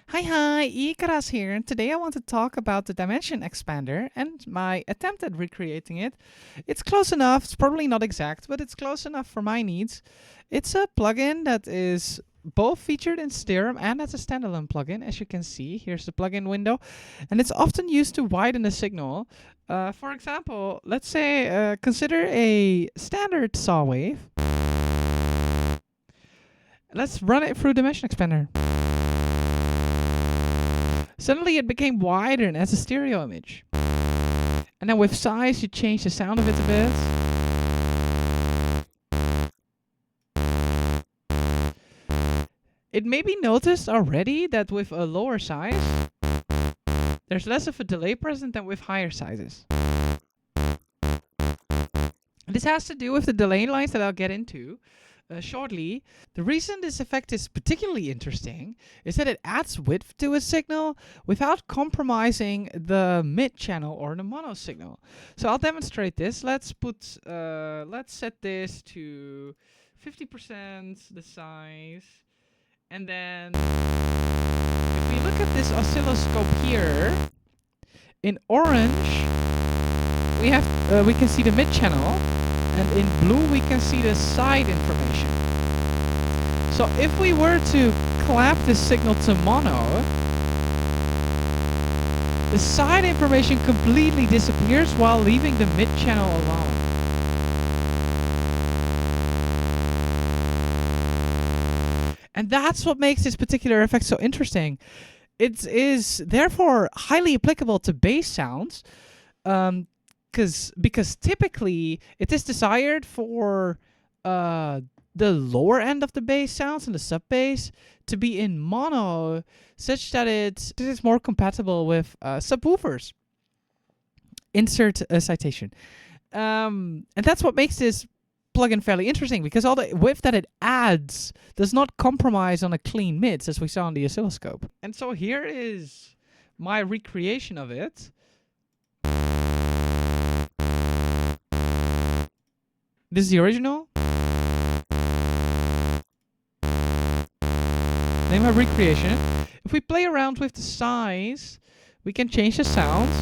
Hi, Ikaras here, and today I want to talk about the dimension expander and my attempt at recreating it. It's close enough, it's probably not exact, but it's close enough for my needs. It's a plugin that is both featured in Stereo and as a standalone plugin, as you can see. Here's the plugin window, and it's often used to widen the signal. For example, let's say consider a standard saw wave. Let's run it through Dimension Expander. Suddenly it became wider and as a stereo image. And then with size, you change the sound of it a bit. It may be noticed already that with a lower size, there's less of a delay present than with higher sizes. This has to do with the delay lines that I'll get into shortly. The reason this effect is particularly interesting is that it adds width to a signal without compromising the mid channel or the mono signal. So I'll demonstrate this. Let's set this to 50% the size, and then if we look at this oscilloscope here, in orange we can see the mid channel. And in blue, we can see the side information. So if we were to clamp this signal to mono, the side information completely disappears while leaving the mid channel alone. And that's what makes this particular effect so interesting. It is therefore highly applicable to bass sounds. Because typically it is desired for the lower end of the bass sounds and the sub bass to be in mono, such that it is more compatible with subwoofers. Insert a citation. And that's what makes this plugin fairly interesting, because all the width that it adds does not compromise on a clean mids, as we saw on the oscilloscope. And so here is my recreation of it. This is the original. Then my recreation. If we play around with the size, we can change the sounds.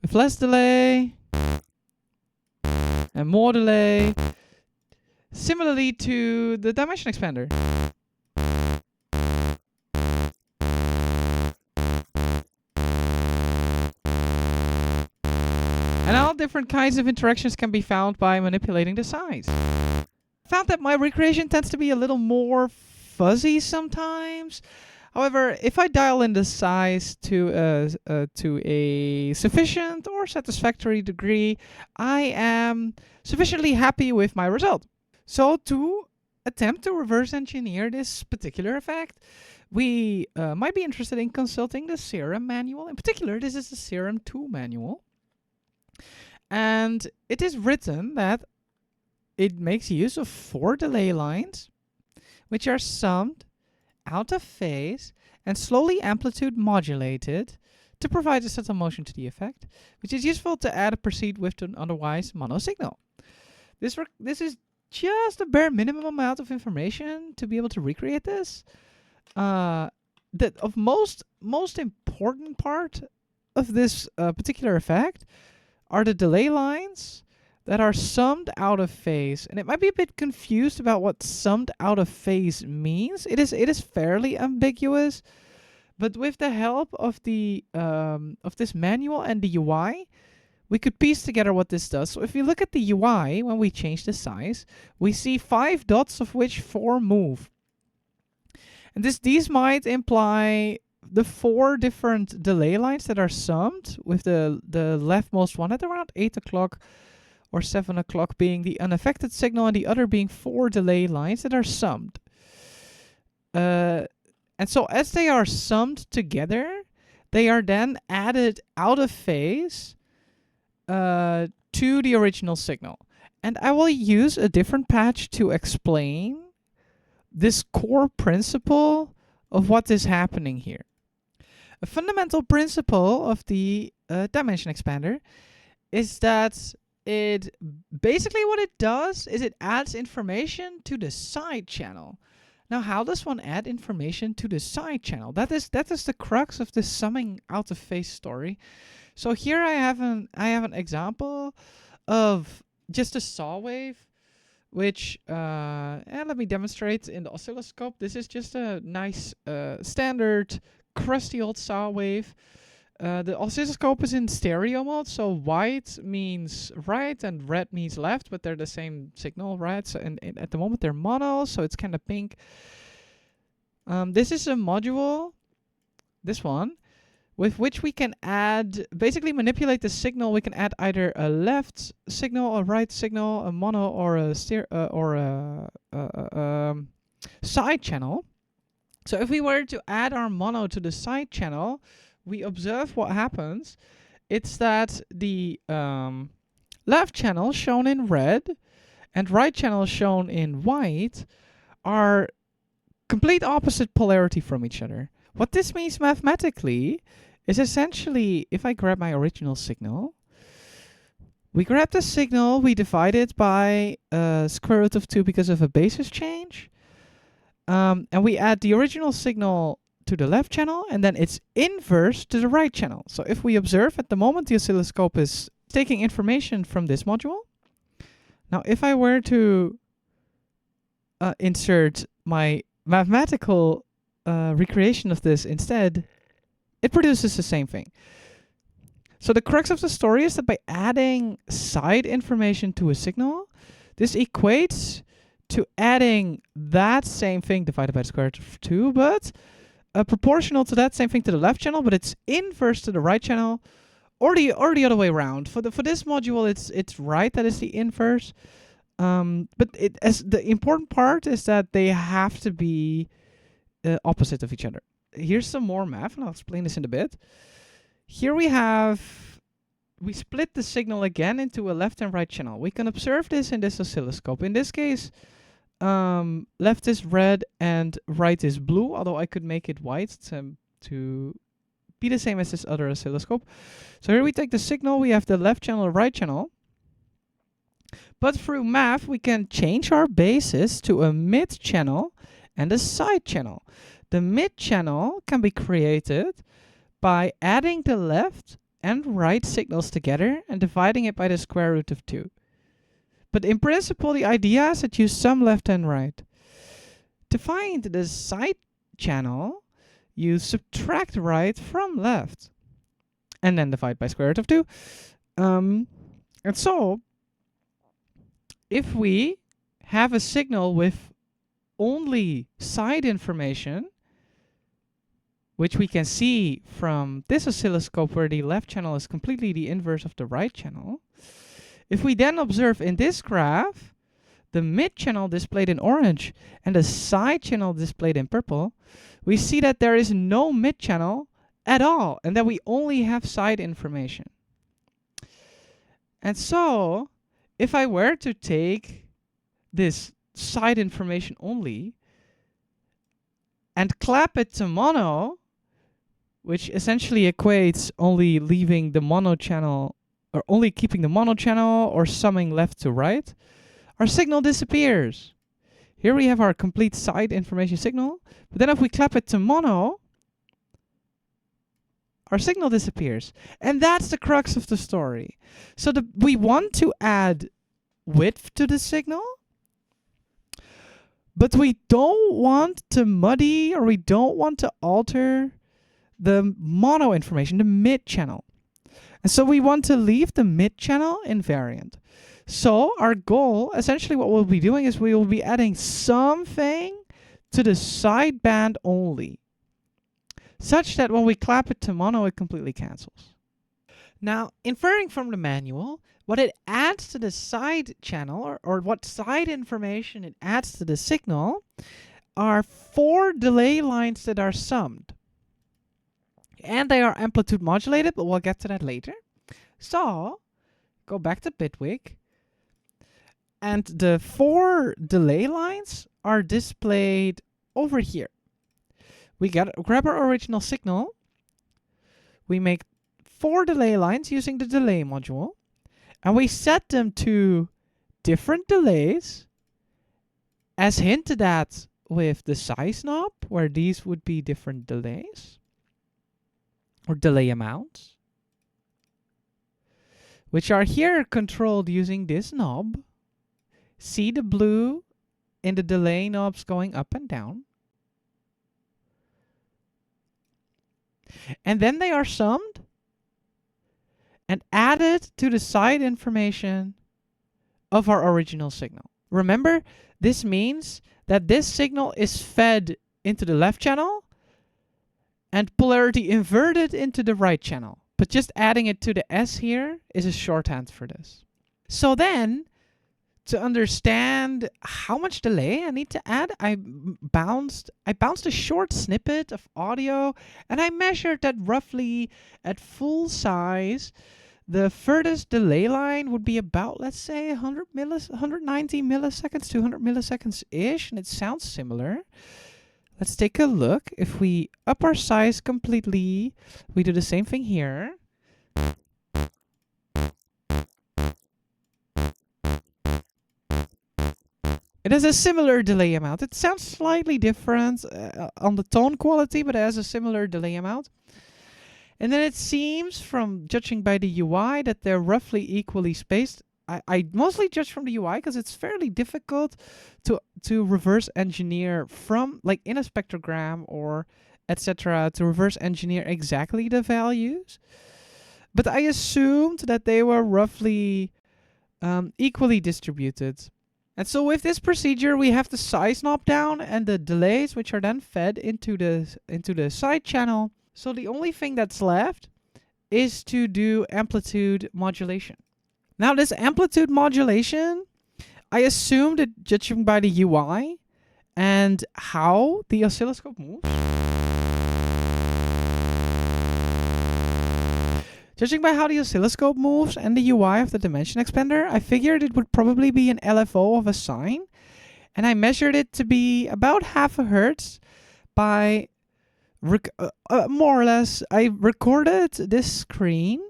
With less delay and more delay. Similarly to the dimension expander. And all different kinds of interactions can be found by manipulating the size. I found that my recreation tends to be a little more fuzzy sometimes. However, if I dial in the size to a sufficient or satisfactory degree, I am sufficiently happy with my result. So to attempt to reverse engineer this particular effect, we might be interested in consulting the Serum manual. In particular, this is the Serum 2 manual. And it is written that it makes use of 4 delay lines, which are summed out of phase and slowly amplitude modulated to provide a subtle motion to the effect, which is useful to add a proceed with to an otherwise mono signal. This is just a bare minimum amount of information to be able to recreate this. The most important part of this particular effect are the delay lines that are summed out of phase. And it might be a bit confused about what summed out of phase means. It is fairly ambiguous, but with the help of the of this manual and the UI, we could piece together what this does. So if you look at the UI, when we change the size, we see 5 dots, of which 4 move. And these might imply the 4 different delay lines that are summed, with the leftmost one at around 8 o'clock or 7 o'clock being the unaffected signal, and the other being 4 delay lines that are summed. And so as they are summed together, they are then added out of phase to the original signal. And I will use a different patch to explain this core principle of what is happening here. A fundamental principle of the dimension expander is that it basically what it does is it adds information to the side channel. Now, how does one add information to the side channel? That is the crux of this summing out of phase story. So here I have an example of just a saw wave, which let me demonstrate in the oscilloscope. This is just a nice standard crusty old saw wave. The oscilloscope is in stereo mode, so white means right and red means left, but they're the same signal, right? So and at the moment they're mono, so it's kind of pink. This is a module, this one, with which we can add, basically manipulate the signal. We can add either a left signal, a right signal, a mono, or a side channel. So if we were to add our mono to the side channel, we observe what happens. It's that the left channel, shown in red, and right channel, shown in white, are complete opposite polarity from each other. What this means mathematically is essentially, if I grab my original signal, we grab the signal, we divide it by square root of 2 because of a basis change, and we add the original signal to the left channel, and then its inverse to the right channel. So if we observe at the moment, the oscilloscope is taking information from this module. Now, if I were to insert my mathematical recreation of this instead, it produces the same thing. So the crux of the story is that by adding side information to a signal, this equates to adding that same thing divided by the square root of 2, but proportional to that same thing to the left channel, but it's inverse to the right channel, or the other way around. For this module, it's right that is the inverse. But as the important part is that they have to be opposite of each other. Here's some more math, and I'll explain this in a bit. Here we split the signal again into a left and right channel. We can observe this in this oscilloscope. In this case, left is red and right is blue, although I could make it white to be the same as this other oscilloscope. So here we take the signal, we have the left channel, right channel. But through math, we can change our basis to a mid channel and a side channel. The mid channel can be created by adding the left and right signals together and dividing it by the square root of 2. But in principle, the idea is that you sum left and right. To find the side channel, you subtract right from left and then divide by square root of 2. And so, if we have a signal with only side information, which we can see from this oscilloscope where the left channel is completely the inverse of the right channel, if we then observe in this graph the mid channel displayed in orange and the side channel displayed in purple, we see that there is no mid channel at all and that we only have side information. And so, if I were to take this side information only and clap it to mono, which essentially equates only leaving the mono channel or only keeping the mono channel or summing left to right, our signal disappears. Here we have our complete side information signal, but then if we clap it to mono, our signal disappears. And that's the crux of the story. So we want to add width to the signal, but we don't want to muddy or we don't want to alter the mono information, the mid channel. And so we want to leave the mid channel invariant. So our goal, essentially what we'll be doing is we will be adding something to the side band only, such that when we clap it to mono, it completely cancels. Now, inferring from the manual, what it adds to the side channel, or what side information it adds to the signal, are 4 delay lines that are summed. And they are amplitude modulated, but we'll get to that later. So, go back to Bitwig. And the 4 delay lines are displayed over here. We grab our original signal. We make 4 delay lines using the delay module. And we set them to different delays, as hinted at with the size knob, where these would be different delays or delay amounts, which are here controlled using this knob. See the blue in the delay knobs going up and down. And then they are summed and added to the side information of our original signal. Remember, this means that this signal is fed into the left channel and polarity inverted into the right channel. But just adding it to the S here is a shorthand for this. So then, to understand how much delay I need to add, I bounced a short snippet of audio, and I measured that roughly at full size, the furthest delay line would be about, let's say, 190 milliseconds, 200 milliseconds-ish, and it sounds similar. Let's take a look. If we up our size completely, we do the same thing here. It has a similar delay amount. It sounds slightly different on the tone quality, but it has a similar delay amount. And then it seems, from judging by the UI, that they're roughly equally spaced. I mostly judge from the UI because it's fairly difficult to reverse engineer from, like in a spectrogram or etc., to reverse engineer exactly the values. But I assumed that they were roughly equally distributed. And so with this procedure, we have the size knob down and the delays, which are then fed into the side channel. So the only thing that's left is to do amplitude modulation. Now this amplitude modulation, I assumed it judging by the UI and how the oscilloscope moves. Judging by how the oscilloscope moves and the UI of the dimension expander, I figured it would probably be an LFO of a sine. And I measured it to be about half a hertz by, more or less, I recorded this screen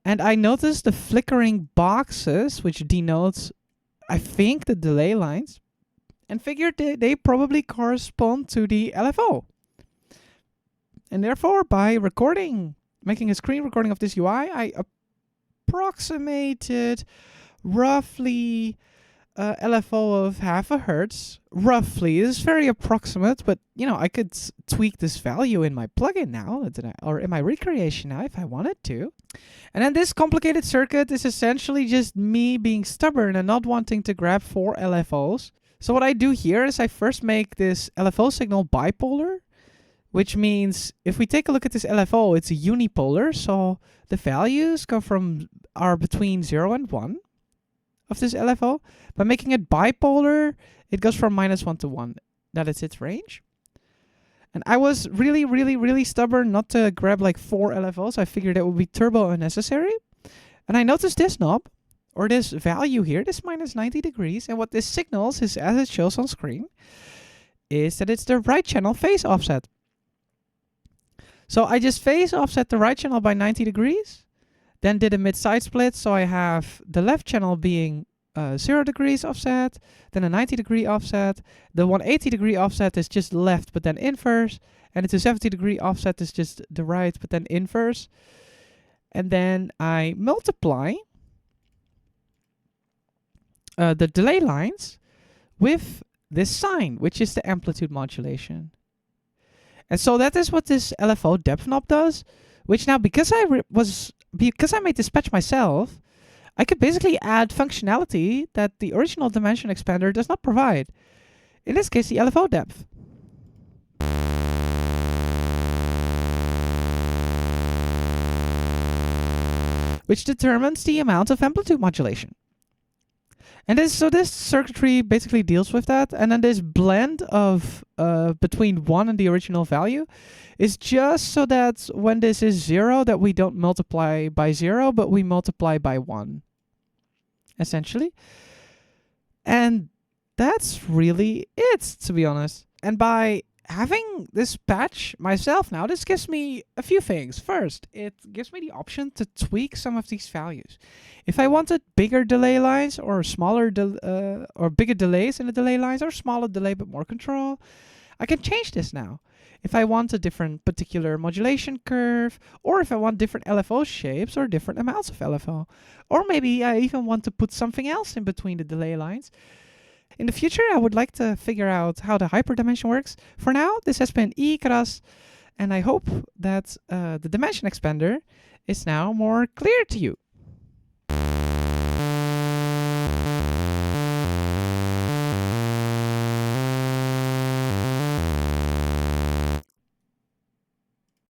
and I noticed the flickering boxes, which denotes, I think, the delay lines, and figured they probably correspond to the LFO. And therefore, by making a screen recording of this UI, I approximated roughly LFO of half a hertz. Roughly. This is very approximate, but you know, I could tweak this value in my plugin now, or in my recreation now if I wanted to. And then this complicated circuit is essentially just me being stubborn and not wanting to grab 4 LFOs. So what I do here is I first make this LFO signal bipolar, which means if we take a look at this LFO, it's a unipolar. So the values are between 0 and 1 of this LFO. By making it bipolar, it goes from -1 to 1. That is its range. And I was really, really, really stubborn not to grab like 4 LFOs. I figured it would be turbo unnecessary. And I noticed this knob, or this value here, this -90 degrees. And what this signals is, as it shows on screen, is that it's the right channel phase offset. So I just phase offset the right channel by 90 degrees, then did a mid-side split. So I have the left channel being 0 degrees offset, then a 90 degree offset. The 180 degree offset is just left, but then inverse. And the 270 degree offset is just the right, but then inverse. And then I multiply the delay lines with this sine, which is the amplitude modulation. And so that is what this LFO depth knob does, which now, because I made this patch myself, I could basically add functionality that the original dimension expander does not provide. In this case, the LFO depth. Which determines the amount of amplitude modulation. And this circuitry basically deals with that. And then this blend of between 1 and the original value is just so that when this is 0, that we don't multiply by 0, but we multiply by 1, essentially. And that's really it, to be honest. And by having this patch myself now, this gives me a few things. First, it gives me the option to tweak some of these values. If I wanted bigger delay lines or or bigger delays in the delay lines or smaller delay but more control, I can change this now. If I want a different particular modulation curve, or if I want different LFO shapes or different amounts of LFO, or maybe I even want to put something else in between the delay lines. In the future, I would like to figure out how the hyperdimension works. For now, this has been Ikras, and I hope that the dimension expander is now more clear to you.